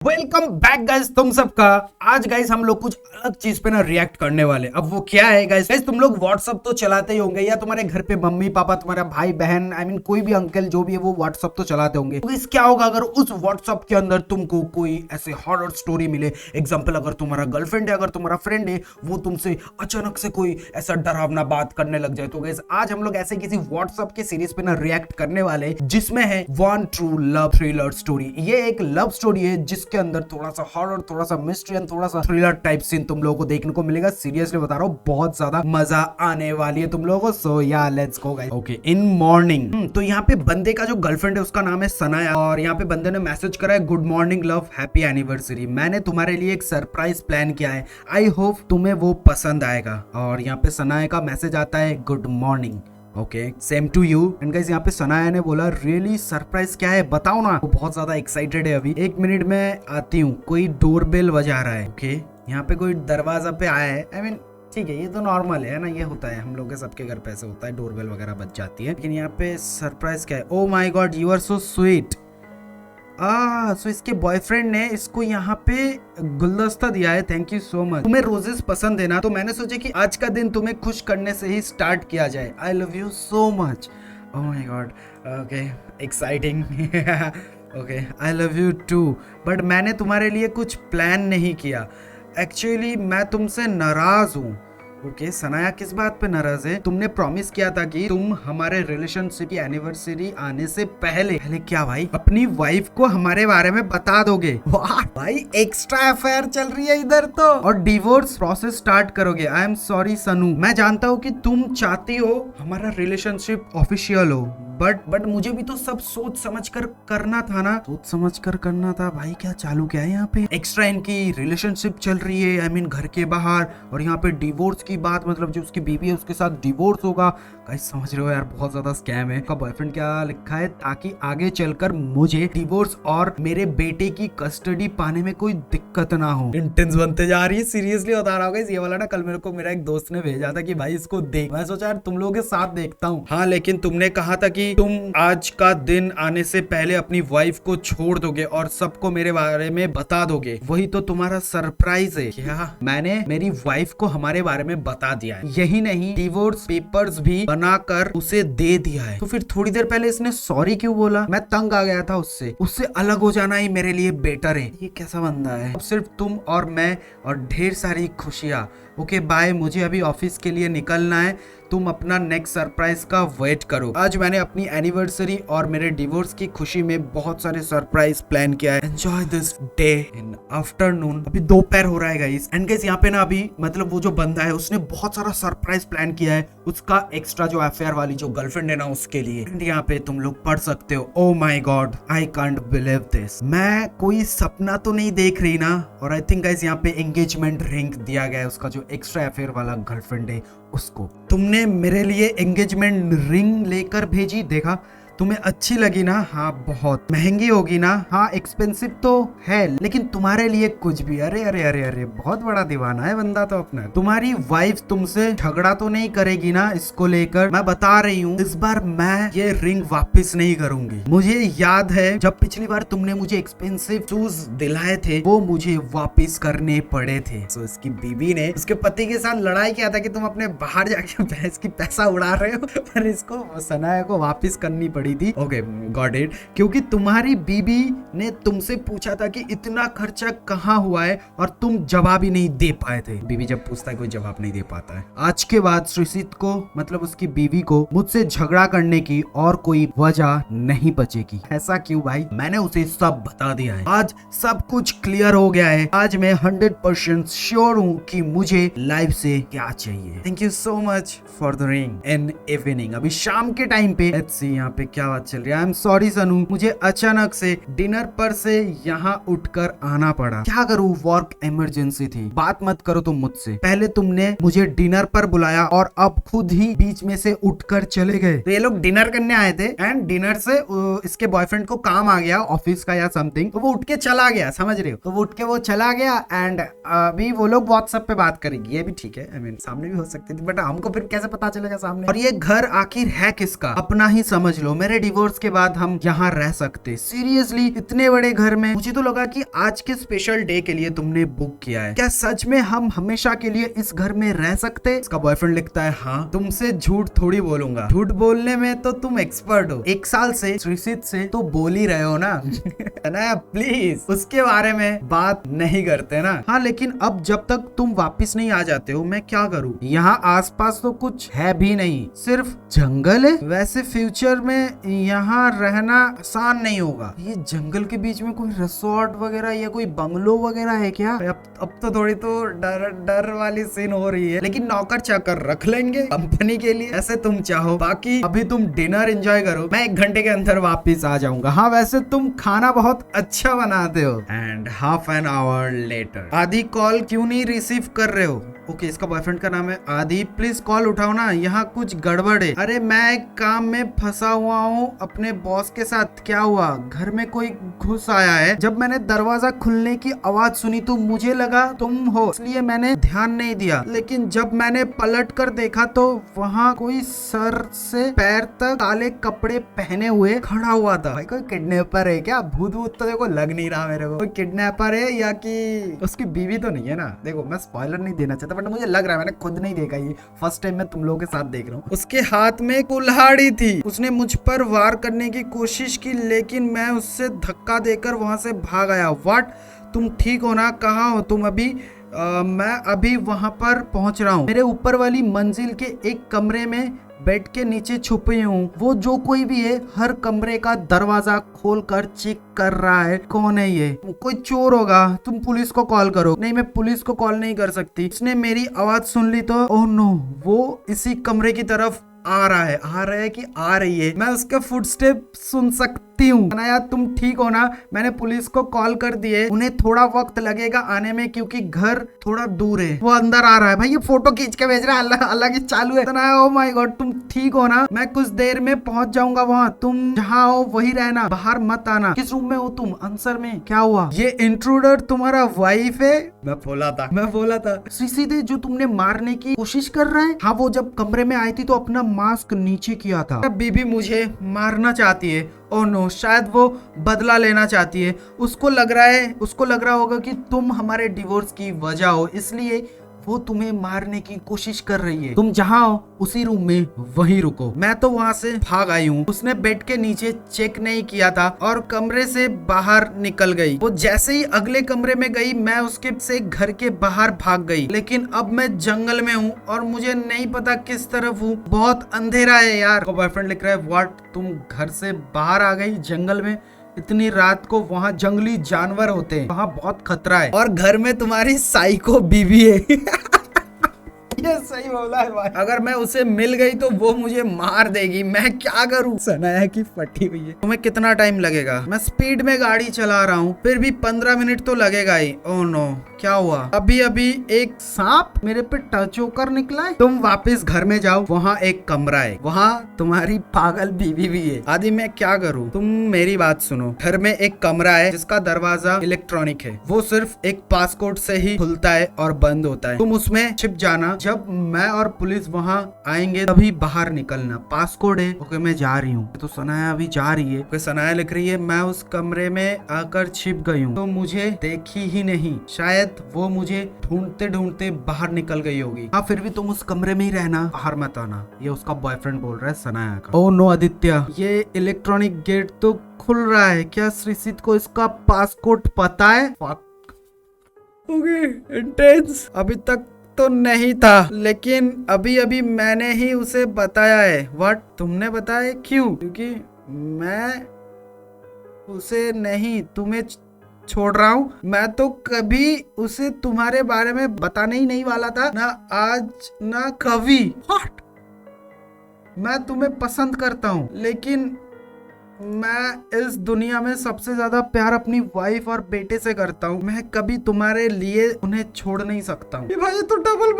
Welcome back guys तुम सबका। आज गाइस हम लोग कुछ अलग चीज पे ना रिएक्ट करने वाले। अब वो क्या है गाइस तुम लोग व्हाट्सअप तो चलाते ही होंगे, या तुम्हारे घर पे मम्मी पापा, तुम्हारा भाई बहन, आई मीन कोई भी अंकल जो भी है वो व्हाट्सअप तो चलाते होंगे। तो इस क्या होगा अगर उस व्हाट्सअप के अंदर तुमको कोई ऐसे हॉरर स्टोरी मिले। एग्जाम्पल, अगर तुम्हारा गर्लफ्रेंड है, अगर तुम्हारा फ्रेंड है, वो तुमसे अचानक से कोई ऐसा डरावना बात करने लग जाए। तो गाइस आज हम लोग ऐसे किसी व्हाट्सअप के सीरीज पे ना रिएक्ट करने वाले जिसमें है one true love thriller story. ये एक लव स्टोरी है जिसके अंदर थोड़ा सा हॉरर, थोड़ा सा मिस्ट्री एंड थोड़ा सा थ्रिलर टाइप सीन तुम लोगों को देखने को मिलेगा। सीरियसली बता रहा हूँ, बहुत ज्यादा मजा आने वाली है तुम लोगों को। सो या let's go guys. Okay, in morning. तो यहाँ पे बंदे का जो गर्लफ्रेंड है उसका नाम है सनाया, और यहाँ पे बंदे ने मैसेज करा है, good morning love, happy anniversary. मैंने तुम्हारे लिए एक सरप्राइज प्लान किया है, आई होप तुम्हें वो पसंद आएगा। और यहाँ पे सनाया का मैसेज आता है, good morning, okay same to you. And guys यहाँ पे सनाया ने बोला, रियली सरप्राइज क्या है बताओ ना। वो बहुत ज्यादा एक्साइटेड है अभी। एक मिनट में आती हूँ, कोई डोरबेल बजा रहा है। ओके, यहाँ पे कोई दरवाजा पे आया है। आई मीन ठीक है, ये तो नॉर्मल है ना, ये होता है हम लोग के सबके घर पे ऐसे होता है, डोरबेल वगैरह बज जाती है। लेकिन यहाँ पे सरप्राइज क्या है? Oh my god, you are so sweet. So इसके बॉयफ्रेंड ने इसको यहाँ पे गुलदस्ता दिया है, थैंक यू सो मच। तुम्हें रोजेस पसंद है ना, तो मैंने सोचा कि आज का दिन तुम्हें खुश करने से ही स्टार्ट किया जाए। I love you so much. Oh my god, okay exciting. Okay, I love you too, but मैंने तुम्हारे लिए कुछ प्लान नहीं किया। एक्चुअली मैं तुमसे नाराज हूँ। ओके, सनाया किस बात पे नाराज है? तुमने प्रॉमिस किया था कि तुम हमारे रिलेशनशिप की एनिवर्सरी आने से पहले क्या भाई, अपनी वाइफ को हमारे बारे में बता दोगे। वाह भाई, एक्स्ट्रा अफेयर चल रही है इधर तो। और डिवोर्स प्रोसेस स्टार्ट करोगे। आई एम सॉरी सनू, मैं जानता हूँ कि तुम चाहती हो हमारा रिलेशनशिप ऑफिशियल हो, बट मुझे भी तो सब सोच समझ कर करना था ना। सोच समझ कर करना था भाई, क्या चालू क्या है यहाँ पे? एक्स्ट्रा इनकी रिलेशनशिप चल रही है, आई मीन घर के बाहर, और यहाँ पे डिवोर्स की बात, मतलब जो उसकी बीवी है उसके साथ डिवोर्स होगा। गाइस समझ रहे हो यार, बहुत ज्यादा स्कैम है। का बॉयफ्रेंड क्या लिखा है, ताकि आगे चलकर मुझे डिवोर्स और मेरे बेटे की कस्टडी पाने में कोई दिक्कत ना हो। इंटेंस बनते जा रही है, सीरियसली बता रहा होगा। ये वाला ना कल मेरे को मेरा एक दोस्त ने भेजा था कि भाई इसको देख। मैं सोचा यार तुम लोगों के साथ देखता हूँ। हाँ, लेकिन तुमने कहा था कि तुम आज का दिन आने से पहले अपनी वाइफ को छोड़ दोगे और सबको मेरे बारे में बता दोगे। वही तो तुम्हारा सरप्राइज है। क्या? मैंने मेरी वाइफ को हमारे बारे में बता दिया है। यही नहीं, डिवोर्स पेपर्स भी बनाकर उसे दे दिया है। तो फिर थोड़ी देर पहले इसने सॉरी क्यों बोला? मैं तंग आ गया था उससे अलग हो जाना ही मेरे लिए बेटर है। ये कैसा बंदा है? अब सिर्फ तुम और मैं और ढेर सारी खुशियां। ओके बाय, मुझे अभी ऑफिस के लिए निकलना है। तुम अपना नेक्स्ट सरप्राइज का वेट करो। आज मैंने अपनी एनिवर्सरी और मेरे डिवोर्स की खुशी में बहुत सारे सरप्राइज प्लान किया है। Enjoy this day in afternoon. अभी दोपहर हो रहा है गाइस। एंड गाइस यहाँ पे ना अभी मतलब वो जो बंदा है उसने बहुत सारा सरप्राइज प्लान किया है उसका एक्स्ट्रा जो अफेयर वाली जो गर्लफ्रेंड है ना उसके लिए। एंड यहाँ पे तुम लोग पढ़ सकते हो, oh my god I can't believe this. मैं कोई सपना तो नहीं देख रही ना? और आई थिंक गाइस यहाँ पे एंगेजमेंट रिंग दिया गया है उसका जो एक्स्ट्रा अफेयर वाला गर्लफ्रेंड है उसको। तुमने मेरे लिए एंगेजमेंट रिंग लेकर भेजी, देखा? तुम्हें अच्छी लगी ना? हाँ, बहुत महंगी होगी ना? हाँ, एक्सपेंसिव तो है, लेकिन तुम्हारे लिए कुछ भी। अरे अरे अरे अरे, बहुत बड़ा दीवाना है बंदा तो अपना। तुम्हारी वाइफ तुमसे झगड़ा तो नहीं करेगी ना इसको लेकर? मैं बता रही हूँ, इस बार मैं ये रिंग वापस नहीं करूंगी। मुझे याद है जब पिछली बार तुमने मुझे एक्सपेंसिव शूज दिलाए थे वो मुझे वापस करने पड़े थे। तो इसकी बीवी ने उसके पति के साथ लड़ाई किया था कि तुम अपने बाहर जाके भैंस की पैसा उड़ा रहे हो, और इसको सनाया को वापस करनी पड़ी थी। Okay got it. क्योंकि तुम्हारी बीबी ने तुमसे पूछा था कि इतना खर्चा कहाँ हुआ है और तुम जवाब ही नहीं दे पाए थे। बीबी जब पूछता है कोई जवाब नहीं दे पाता है। आज के बाद श्रीसित को, मतलब उसकी बीवी को, मुझसे झगड़ा करने की और कोई वजह नहीं बचेगी। ऐसा क्यों भाई? मैंने उसे सब बता दिया है। आज सब कुछ क्लियर हो गया है। आज मैं 100% श्योर हूँ कि मुझे लाइफ से क्या चाहिए। Thank you so much for the ring in evening. अभी शाम के टाइम पे लेट्स सी यहाँ पे क्या बात चल रही है। आई एम सॉरी सनू, मुझे अचानक से डिनर पर से यहाँ उठकर आना पड़ा। क्या करूँ, वर्क इमरजेंसी थी। बात मत करो तुम मुझसे। पहले तुमने मुझे डिनर पर बुलाया और अब खुद ही बीच में से उठकर चले गए। तो ये लोग डिनर करने आए थे एंड डिनर से इसके बॉयफ्रेंड को काम आ गया ऑफिस का या समथिंग, तो वो उठ के चला गया, समझ रहे हो? तो वो उठ के वो चला गया एंड अभी वो लोग व्हाट्सएप पे बात करेंगे। ये भी ठीक है, आई मीन सामने भी हो सकती थी, बट हमको फिर कैसे पता चलेगा सामने? और ये घर आखिर है किसका? अपना ही समझ लो। मेरे मेरे डिवोर्स के बाद हम यहाँ रह सकते। सीरियसली इतने बड़े घर में। मुझे तो लगा कि आज के स्पेशल डे के लिए तुमने बुक किया है। क्या सच में हम हमेशा के लिए इस घर में रह सकते? इसका बॉयफ्रेंड लिखता है हाँ, तुमसे झूठ थोड़ी बोलूंगा, झूठ बोलने में तो तुम एक्सपर्ट हो। 1 साल से श्रीसित से तो बोल ही रहे हो ना। ना प्लीज उसके बारे में बात नहीं करते ना। हाँ लेकिन अब जब तक तुम वापिस नहीं आ जाते हो मैं क्या करूँ? यहाँ आसपास तो कुछ है भी नहीं, सिर्फ जंगल है। वैसे फ्यूचर में यहाँ रहना आसान नहीं होगा। ये जंगल के बीच में कोई रिसोर्ट वगैरह या कोई बंगलो वगैरह है क्या? अब तो थोड़ी तो डर वाली सीन हो रही है, लेकिन नौकर चाकर रख लेंगे कंपनी के लिए, ऐसे तुम चाहो। बाकी अभी तुम डिनर एंजॉय करो, मैं 1 घंटे के अंदर वापिस आ जाऊंगा। हाँ वैसे तुम खाना बहुत अच्छा बनाते हो। And half an hour later. आदि कॉल क्यों नहीं रिसीव कर रहे हो? ओके इसका बॉयफ्रेंड का नाम है आदि, प्लीज कॉल उठाओ ना, यहाँ कुछ गड़बड़ है। अरे मैं एक काम में फंसा हुआ हूँ अपने बॉस के साथ। क्या हुआ? घर में कोई घुस आया है। जब मैंने दरवाजा खुलने की आवाज सुनी तो मुझे लगा तुम हो, इसलिए मैंने ध्यान नहीं दिया। लेकिन जब मैंने पलट कर देखा तो वहाँ कोई सर से पैर तक काले कपड़े पहने हुए खड़ा हुआ था। भाई कोई किडनैपर है क्या? भूत भूत तो देखो लग नहीं रहा मेरे को। कोई किडनैपर है या कि उसकी बीवी तो नहीं है ना? देखो मैं स्पॉइलर नहीं देना चाहता बट मुझे लग रहा है, मैंने खुद नहीं देखा, ये फर्स्ट टाइम मैं तुम लोगों के साथ देख रहा हूँ। उसके हाथ में कुल्हाड़ी थी। उसने मुझ पर वार करने की कोशिश की लेकिन मैं उससे धक्का देकर वहां से भाग आया। व्हाट? तुम ठीक हो ना? कहाँ हो तुम अभी? मैं अभी वहां पर पहुंच रहा हूँ। मेरे ऊपर वाली मंजिल के एक कमरे में बेड के नीचे छुपे हूँ। वो जो कोई भी है हर कमरे का दरवाजा खोल कर चेक कर रहा है। कौन है ये? कोई चोर होगा। तुम पुलिस को कॉल करो। नहीं मैं पुलिस को कॉल नहीं कर सकती। उसने मेरी आवाज सुन ली तो ओह नो, वो इसी कमरे की तरफ आ रहा है कि आ रही है। मैं उसके फुटस्टेप सुन सकती हूँ। यार तुम ठीक हो ना? मैंने पुलिस को कॉल कर दिए, उन्हें थोड़ा वक्त लगेगा आने में क्योंकि घर थोड़ा दूर है। वो अंदर आ रहा है। भाई ये फोटो खींच के भेज रहा है, अल्लाह की चालू है। ओह माय गॉड, तुम ठीक हो ना? मैं कुछ देर में पहुंच जाऊंगा वहाँ, तुम जहाँ हो वही रहना, बाहर मत आना। किस रूम में हो तुम? आंसर में। क्या हुआ? ये इंट्रूडर तुम्हारा वाइफ है? मैं बोला था सीधे जो तुमने मारने की कोशिश कर रहा है। हाँ वो जब कमरे में आई थी तो अपना मास्क नीचे किया था। बीबी मुझे मारना चाहती है। ओह नो, शायद वो बदला लेना चाहती है। उसको लग रहा होगा कि तुम हमारे डिवोर्स की वजह हो, इसलिए वो तुम्हें मारने की कोशिश कर रही है। तुम जहाँ हो उसी रूम में वहीं रुको। मैं तो वहाँ से भाग आई हूँ। उसने बेड के नीचे चेक नहीं किया था और कमरे से बाहर निकल गई। वो जैसे ही अगले कमरे में गई मैं उसके से घर के बाहर भाग गई। लेकिन अब मैं जंगल में हूँ और मुझे नहीं पता किस तरफ हूँ। बहुत अंधेरा है यार। बॉयफ्रेंड लिख रहा है व्हाट, तुम घर से बाहर आ गई जंगल में? इतनी रात को वहाँ जंगली जानवर होते हैं, वहाँ बहुत खतरा है और घर में तुम्हारी साइको बीवी है। ये सही बोला है भाई। अगर मैं उसे मिल गई तो वो मुझे मार देगी, मैं क्या करूं? सनाया की फटी हुई है। तुम्हें कितना टाइम लगेगा? मैं स्पीड में गाड़ी चला रहा हूँ, फिर भी 15 मिनट तो लगेगा ही। ओह नो, क्या हुआ? अभी एक सांप मेरे पे टच होकर निकला है। तुम वापस घर में जाओ, वहाँ एक कमरा है, वहाँ तुम्हारी पागल बीवी भी है। आदि मैं क्या करूँ? तुम मेरी बात सुनो। घर में एक कमरा है जिसका दरवाजा इलेक्ट्रॉनिक है। वो सिर्फ एक पासकोड से ही खुलता है और बंद होता है। तुम उसमें छिप जाना, जब मैं और पुलिस वहाँ आएंगे तभी बाहर निकलना। पासकोड है। ओके मैं जा रही हूँ। तो सनाया अभी जा रही है। ओके सनाया लिख रही है मैं उस कमरे में आकर छिप गई हूँ तो मुझे देखी ही नहीं। शायद वो मुझे ढूंढते ढूंढते बाहर निकल गई होगी। हाँ फिर भी तुम उस कमरे में ही रहना, बाहर मत आना। ये उसका बॉयफ्रेंड बोल रहा है सनाया का। ओह नो आदित्य, ये इलेक्ट्रॉनिक गेट तो खुल रहा है। क्या श्रीसित को इसका पासकोड पता है? Okay intense. अभी तक तो नहीं था लेकिन अभी मैंने ही उसे बताया है। व्हाट? तुमने बताया? क्यों? क्योंकि मैं उसे नहीं तुम्हें छोड़ रहा हूँ। मैं तो कभी उसे तुम्हारे बारे में बताने ही नहीं वाला था, ना आज ना कभी। व्हाट? मैं तुम्हें पसंद करता हूँ लेकिन मैं इस दुनिया में सबसे ज्यादा प्यार अपनी वाइफ और बेटे से करता हूँ। मैं कभी तुम्हारे लिए उन्हें छोड़ नहीं सकता हूँ। भाई तो डबल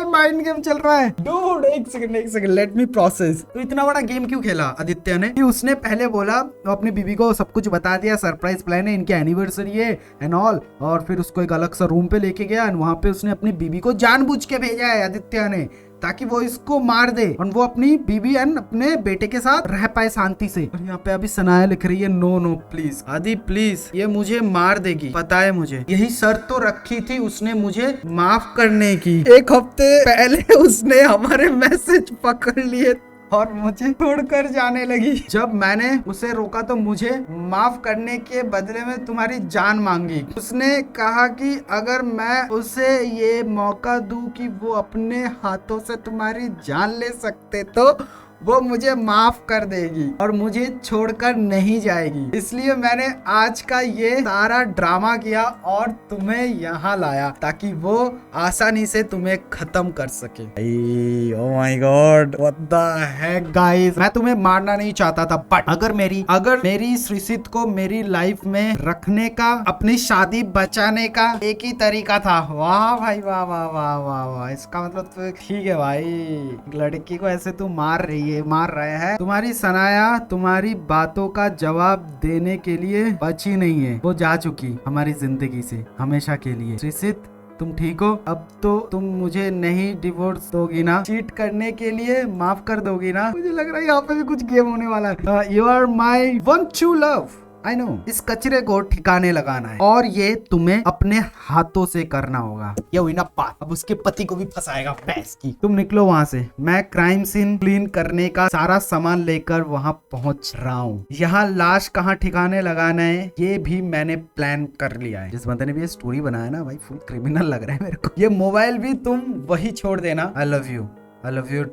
माइंड गेम चल रहा है। डूड एक सेकंड लेट मी प्रोसेस। तो इतना बड़ा गेम क्यों खेला आदित्य ने? कि उसने पहले बोला अपनी बीवी को सब कुछ बता दिया, सरप्राइज प्लान है, इनकी एनिवर्सरी है एंड ऑल, और फिर उसको एक अलग सा रूम पे लेके गया एंड वहां पे उसने अपनी बीवी को जानबूझ के भेजा है आदित्य ने ताकि वो इसको मार दे और वो अपनी बीवी एंड अपने बेटे के साथ रह पाए शांति से। और यहाँ पे अभी सनाया लिख रही है नो नो प्लीज आदि प्लीज, ये मुझे मार देगी, पता है मुझे। यही शर्त तो रखी थी उसने मुझे माफ करने की। 1 हफ्ते पहले उसने हमारे मैसेज पकड़ लिए और मुझे छोड़कर जाने लगी। जब मैंने उसे रोका तो मुझे माफ करने के बदले में तुम्हारी जान मांगी। उसने कहा कि अगर मैं उसे ये मौका दूं कि वो अपने हाथों से तुम्हारी जान ले सकते तो वो मुझे माफ कर देगी और मुझे छोड़कर नहीं जाएगी। इसलिए मैंने आज का ये सारा ड्रामा किया और तुम्हें यहाँ लाया ताकि वो आसानी से तुम्हें खत्म कर सके। ओह my God, what the heck guys. मैं तुम्हें मारना नहीं चाहता था, बट अगर मेरी श्रीसित को मेरी लाइफ में रखने का, अपनी शादी बचाने का एक ही तरीका था। वाह भाई वाह वाह वाह वाह वाह। इसका मतलब तो ठीक है भाई, लड़की को ऐसे तू मार रहे हैं। तुम्हारी सनाया तुम्हारी बातों का जवाब देने के लिए बची नहीं है, वो जा चुकी हमारी जिंदगी से हमेशा के लिए। श्रीसित तुम ठीक हो? अब तो तुम मुझे नहीं डिवोर्स दोगी ना? चीट करने के लिए माफ कर दोगी ना? मुझे लग रहा है यहाँ पे भी कुछ गेम होने वाला है। You are my one true love. I know. इस कचरे को ठिकाने लगाना है और ये तुम्हें अपने हाथों से करना होगा। ये हुई ना बात। अब उसके पति को भी फंसाएगा भैंस की। तुम निकलो वहां से, मैं क्राइम सीन क्लीन करने का सारा सामान लेकर वहां पहुंच रहा हूँ। यहाँ लाश कहाँ ठिकाने लगाना है ये भी मैंने प्लान कर लिया है। जिस बंदे ने भी ये स्टोरी बनाया ना भाई, फुल क्रिमिनल लग रहा है मेरे को। ये मोबाइल भी तुम वही छोड़ देना। I love you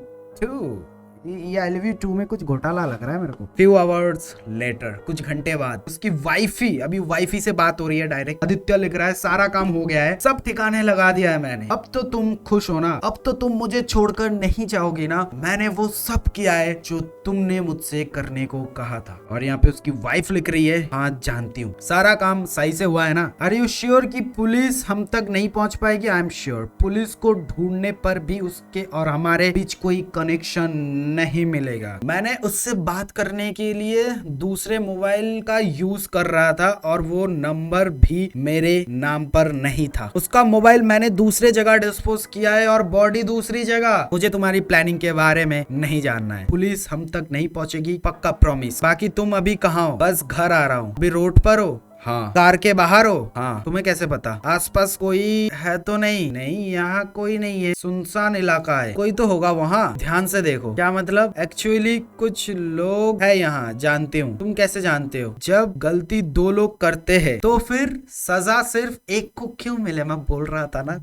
too. ये आई लव यू टू में कुछ घोटाला लग रहा है मेरे को। फ्यू आवर्स लेटर, कुछ घंटे बाद उसकी वाइफी से बात हो रही है डायरेक्ट। आदित्य लिख रहा है सारा काम हो गया है, सब ठिकाने लगा दिया है मैंने। अब तो तुम खुश हो ना? अब तो तुम मुझे छोड़कर नहीं जाओगी ना? मैंने वो सब किया है जो तुमने मुझसे करने को कहा था। और यहाँ पे उसकी वाइफ लिख रही है हाँ जानती हूँ, सारा काम सही से हुआ है ना? आर यू श्योर कि पुलिस हम तक नहीं पहुंच पाएगी? I am sure. पुलिस को ढूंढने पर भी उसके और हमारे बीच कोई कनेक्शन नहीं मिलेगा। मैंने उससे बात करने के लिए दूसरे मोबाइल का यूज कर रहा था और वो नंबर भी मेरे नाम पर नहीं था। उसका मोबाइल मैंने दूसरे जगह डिस्पोज किया है और बॉडी दूसरी जगह। मुझे तुम्हारी प्लानिंग के बारे में नहीं जानना है। पुलिस हम तक नहीं पहुंचेगी, पक्का प्रॉमिस। बाकी तुम अभी कहाँ हो? बस घर आ रहा हूँ। अभी रोड पर हो? हाँ। कार के बाहर हो? हाँ। तुम्हें कैसे पता? आसपास कोई है तो नहीं? नहीं, यहाँ कोई नहीं है, सुनसान इलाका है। कोई तो होगा वहाँ, ध्यान से देखो। क्या मतलब? एक्चुअली कुछ लोग है यहाँ, जानते हूँ। तुम कैसे जानते हो? जब गलती 2 लोग करते हैं तो फिर सजा सिर्फ एक को क्यों मिले? मैं बोल रहा था ना।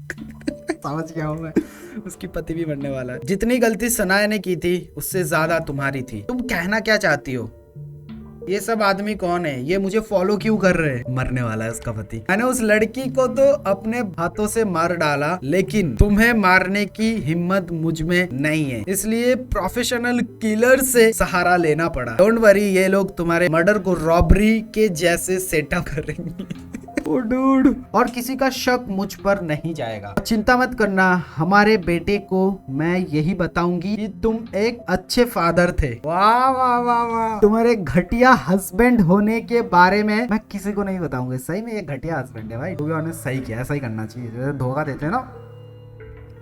समझ गया हूँ मैं। उसकी पति भी मरने वाला है। जितनी गलती सनाया ने की थी उससे ज्यादा तुम्हारी थी। तुम कहना क्या चाहती हो? ये सब आदमी कौन है? ये मुझे फॉलो क्यों कर रहे हैं? मरने वाला है उसका पति। मैंने उस लड़की को तो अपने हाथों से मार डाला, लेकिन तुम्हें मारने की हिम्मत मुझ में नहीं है, इसलिए प्रोफेशनल किलर से सहारा लेना पड़ा। डोंट वरी, ये लोग तुम्हारे मर्डर को रॉबरी के जैसे सेटअप करेंगे। ओ डूड। और किसी का शक मुझ पर नहीं जाएगा। चिंता मत करना, हमारे बेटे को मैं यही बताऊंगी कि तुम एक अच्छे फादर थे। वाह वाह वाह वाह। तुम्हारे घटिया हस्बैंड होने के बारे में मैं किसी को नहीं बताऊंगा। सही में ये घटिया हस्बैंड है भाई। टू बी ऑनेस्ट सही किया, ऐसा ही करना चाहिए। धोखा देते हैं ना,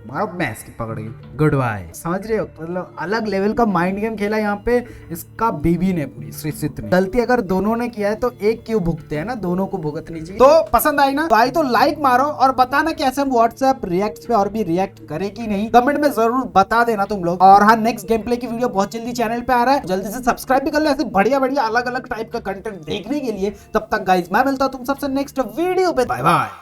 मारो भैंस की पकड़ गई। Goodbye. समझ रहे हो? मतलब अलग लेवल का माइंड गेम खेला यहाँ पे इसका बीवी ने, पूरी श्रीसित ने। गलती अगर दोनों ने किया है तो एक क्यों भुगते हैं ना, दोनों को भुगतनी चाहिए। तो पसंद आई ना भाई तो लाइक मारो और बताना कि ऐसे हम व्हाट्सएप रिएक्ट पे और भी रिएक्ट करे कि नहीं, कमेंट में जरूर बता देना तुम लोग। और हाँ, नेक्स्ट गेम प्ले की वीडियो बहुत जल्दी चैनल पे आ रहा है, जल्दी से सब्सक्राइब भी कर लो ऐसे बढ़िया बढ़िया अलग अलग टाइप का कंटेंट देखने के लिए। तब तक गाइज मैं मिलता हूँ तुम सबसे नेक्स्ट वीडियो पे। Bye bye.